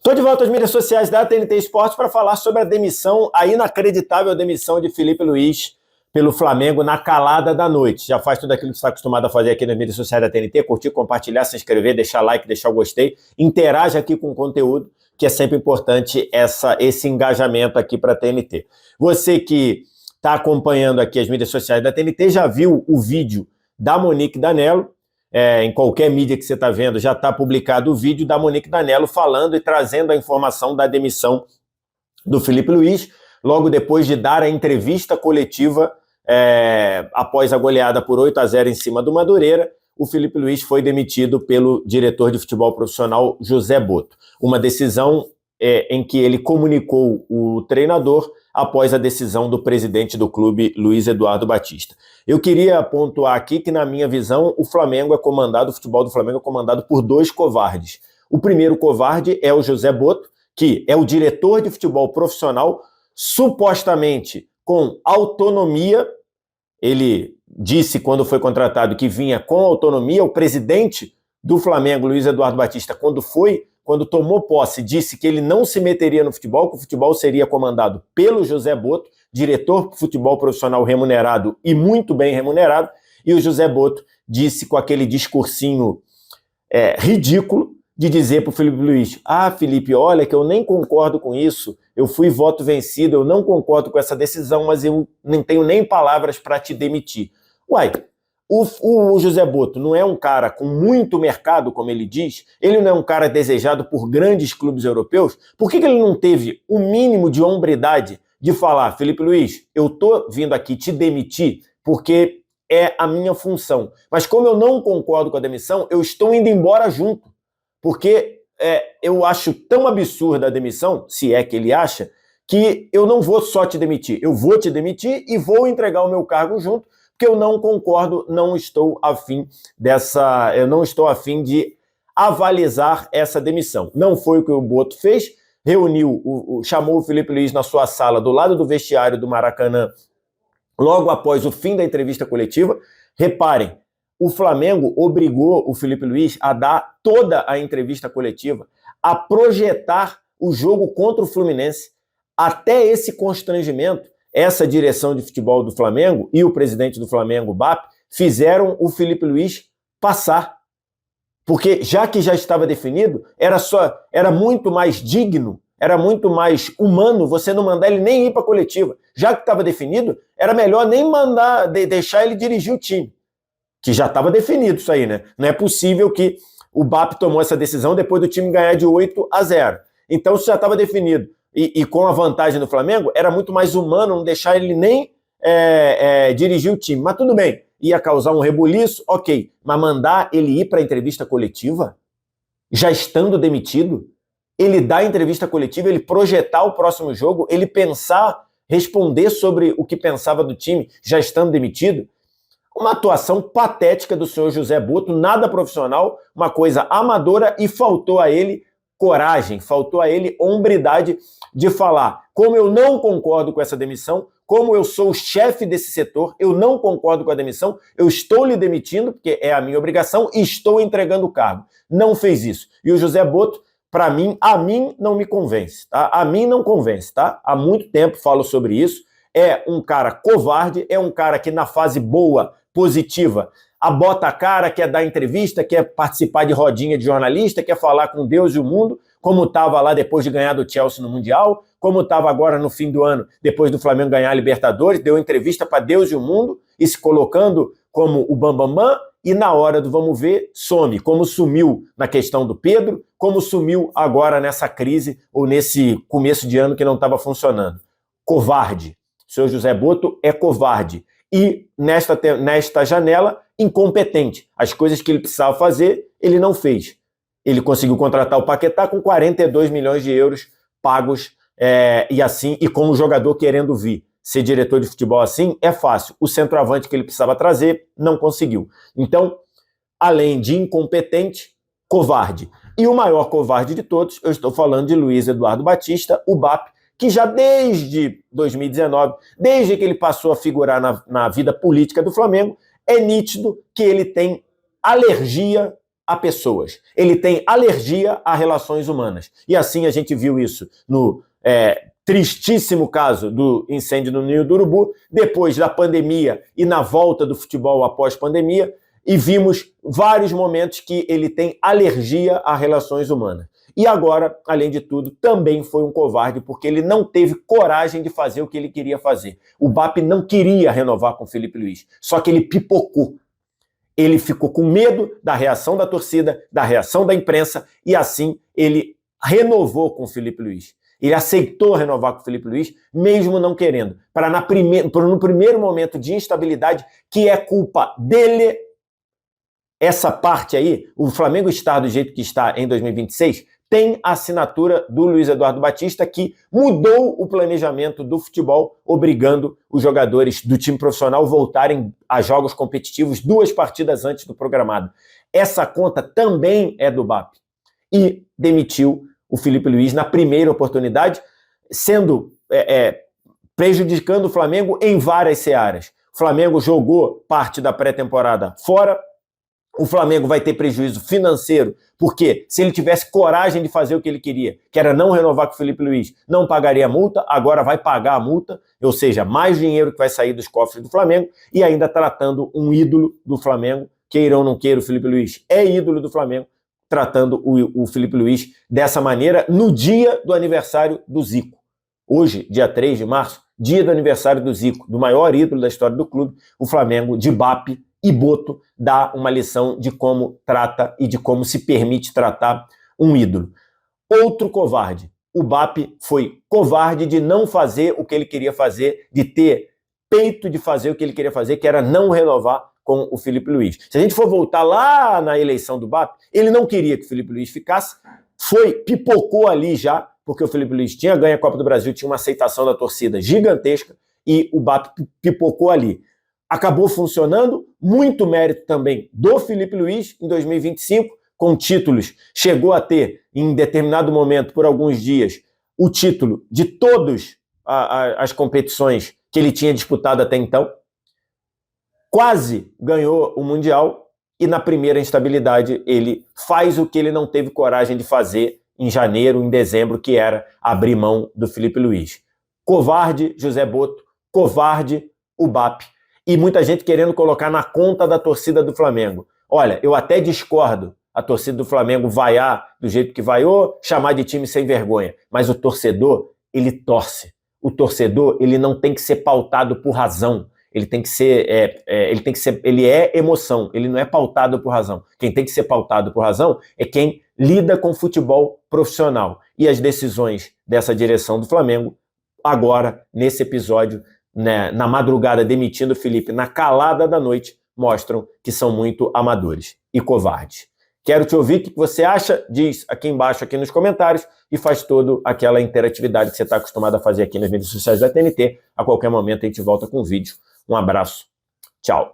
Estou de volta às mídias sociais da TNT Esportes para falar sobre a demissão, a inacreditável demissão de Filipe Luís pelo Flamengo na calada da noite. Já faz tudo aquilo que você está acostumado a fazer aqui nas mídias sociais da TNT, curtir, compartilhar, se inscrever, deixar like, deixar o gostei, interage aqui com o conteúdo, que é sempre importante esse engajamento aqui para a TNT. Você que está acompanhando aqui as mídias sociais da TNT já viu o vídeo da Monique Danello. Em qualquer mídia que você está vendo, já está publicado o vídeo da Monique Danello falando e trazendo a informação da demissão do Filipe Luís, logo depois de dar a entrevista coletiva após a goleada por 8-0 em cima do Madureira. O Filipe Luís foi demitido pelo diretor de futebol profissional José Botto. Uma decisão em que ele comunicou o treinador após a decisão do presidente do clube, Luiz Eduardo Batista. Eu queria pontuar aqui que, na minha visão, o futebol do Flamengo é comandado por dois covardes. O primeiro covarde é o José Botto, que é o diretor de futebol profissional, supostamente com autonomia. Ele disse, quando foi contratado, que vinha com autonomia. O presidente do Flamengo, Luiz Eduardo Batista, quando tomou posse, disse que ele não se meteria no futebol, que o futebol seria comandado pelo José Botto, diretor de futebol profissional remunerado e muito bem remunerado, e o José Botto disse com aquele discursinho ridículo de dizer para o Filipe Luís: Filipe, olha que eu nem concordo com isso, eu fui voto vencido, eu não concordo com essa decisão, mas eu não tenho nem palavras para te demitir. Uai, o José Botto não é um cara com muito mercado, como ele diz? Ele não é um cara desejado por grandes clubes europeus? Por que ele não teve o mínimo de hombridade de falar: Filipe Luís, eu tô vindo aqui te demitir porque é a minha função, mas como eu não concordo com a demissão, eu estou indo embora junto, porque eu acho tão absurda a demissão, se é que ele acha, que eu não vou só te demitir, eu vou te demitir e vou entregar o meu cargo junto, porque eu não concordo, não estou afim de avalizar essa demissão. Não foi o que o Botto fez, chamou o Filipe Luís na sua sala do lado do vestiário do Maracanã, logo após o fim da entrevista coletiva. Reparem, o Flamengo obrigou o Filipe Luís a dar toda a entrevista coletiva, a projetar o jogo contra o Fluminense. Até esse constrangimento, essa direção de futebol do Flamengo e o presidente do Flamengo, BAP, fizeram o Filipe Luís passar. Porque já que já estava definido, era muito mais digno, era muito mais humano você não mandar ele nem ir para a coletiva. Já que estava definido, era melhor nem deixar ele dirigir o time. Que já estava definido isso aí, né? Não é possível que o BAP tomou essa decisão depois do time ganhar de 8-0. Então, isso já estava definido. E com a vantagem do Flamengo, era muito mais humano não deixar ele nem dirigir o time. Mas tudo bem, ia causar um rebuliço, ok. Mas mandar ele ir para a entrevista coletiva, já estando demitido, ele dar a entrevista coletiva, ele projetar o próximo jogo, ele pensar, responder sobre o que pensava do time, já estando demitido. Uma atuação patética do senhor José Botto, nada profissional, uma coisa amadora, e faltou a ele coragem, faltou a ele hombridade de falar: como eu não concordo com essa demissão, como eu sou o chefe desse setor, eu não concordo com a demissão, eu estou lhe demitindo, porque é a minha obrigação, e estou entregando o cargo. Não fez isso. E o José Botto, a mim não me convence, tá? A mim não convence, tá? Há muito tempo falo sobre isso. É um cara covarde, é um cara que na fase boa, positiva, bota a cara, quer dar entrevista, quer participar de rodinha de jornalista, quer falar com Deus e o mundo, como estava lá depois de ganhar do Chelsea no Mundial, como estava agora no fim do ano, depois do Flamengo ganhar a Libertadores, deu entrevista para Deus e o mundo, e se colocando como o bambambam, e na hora do vamos ver, some, como sumiu na questão do Pedro, como sumiu agora nessa crise, ou nesse começo de ano que não estava funcionando. Covarde. O senhor José Botto é covarde. E nesta janela, incompetente. As coisas que ele precisava fazer, ele não fez. Ele conseguiu contratar o Paquetá com 42 milhões de euros pagos, e com o jogador querendo vir. Ser diretor de futebol assim é fácil. O centroavante que ele precisava trazer, não conseguiu. Então, além de incompetente, covarde. E o maior covarde de todos, eu estou falando de Luiz Eduardo Batista, o BAP, que já desde 2019, desde que ele passou a figurar na vida política do Flamengo, é nítido que ele tem alergia a pessoas. Ele tem alergia a relações humanas. E assim a gente viu isso no tristíssimo caso do incêndio no Ninho do Urubu, depois da pandemia e na volta do futebol após pandemia, e vimos vários momentos que ele tem alergia a relações humanas. E agora, além de tudo, também foi um covarde, porque ele não teve coragem de fazer o que ele queria fazer. O BAP não queria renovar com o Felipe Luiz, só que ele pipocou. Ele ficou com medo da reação da torcida, da reação da imprensa, e assim ele renovou com o Felipe Luiz. Ele aceitou renovar com o Felipe Luiz, mesmo não querendo, para no primeiro momento de instabilidade, que é culpa dele, essa parte aí, o Flamengo estar do jeito que está em 2026, tem a assinatura do Luiz Eduardo Batista, que mudou o planejamento do futebol, obrigando os jogadores do time profissional voltarem a jogos competitivos 2 partidas antes do programado. Essa conta também é do BAP. E demitiu o Felipe Luiz na primeira oportunidade, sendo prejudicando o Flamengo em várias searas. O Flamengo jogou parte da pré-temporada fora. O Flamengo vai ter prejuízo financeiro, porque se ele tivesse coragem de fazer o que ele queria, que era não renovar com o Felipe Luiz, não pagaria a multa, agora vai pagar a multa, ou seja, mais dinheiro que vai sair dos cofres do Flamengo, e ainda tratando um ídolo do Flamengo, queira ou não queira, o Felipe Luiz é ídolo do Flamengo, tratando o Felipe Luiz dessa maneira no dia do aniversário do Zico. Hoje, dia 3 de março, dia do aniversário do Zico, do maior ídolo da história do clube, o Flamengo, de BAP e Boto, dá uma lição de como trata e de como se permite tratar um ídolo. Outro covarde. O BAP foi covarde de não fazer o que ele queria fazer, de ter peito de fazer o que ele queria fazer, que era não renovar com o Felipe Luiz. Se a gente for voltar lá na eleição do BAP, ele não queria que o Felipe Luiz ficasse, pipocou ali já, porque o Felipe Luiz tinha ganho a Copa do Brasil, tinha uma aceitação da torcida gigantesca, e o BAP pipocou ali. Acabou funcionando, muito mérito também do Felipe Luiz em 2025, com títulos, chegou a ter, em determinado momento, por alguns dias, o título de todas as competições que ele tinha disputado até então, quase ganhou o Mundial, e na primeira instabilidade ele faz o que ele não teve coragem de fazer em janeiro, em dezembro, que era abrir mão do Felipe Luiz. Covarde José Boto, covarde o BAP, e muita gente querendo colocar na conta da torcida do Flamengo. Olha, eu até discordo a torcida do Flamengo vaiar do jeito que vaiou, chamar de time sem vergonha, mas o torcedor, ele torce. O torcedor, ele não tem que ser pautado por razão. Ele tem que ser, ele é emoção, ele não é pautado por razão. Quem tem que ser pautado por razão é quem lida com futebol profissional. E as decisões dessa direção do Flamengo, agora, nesse episódio, né, na madrugada demitindo o Felipe, na calada da noite, mostram que são muito amadores e covardes. Quero te ouvir o que você acha, diz aqui embaixo, aqui nos comentários, e faz toda aquela interatividade que você está acostumado a fazer aqui nas mídias sociais da TNT. A qualquer momento a gente volta com um vídeo. Um abraço. Tchau.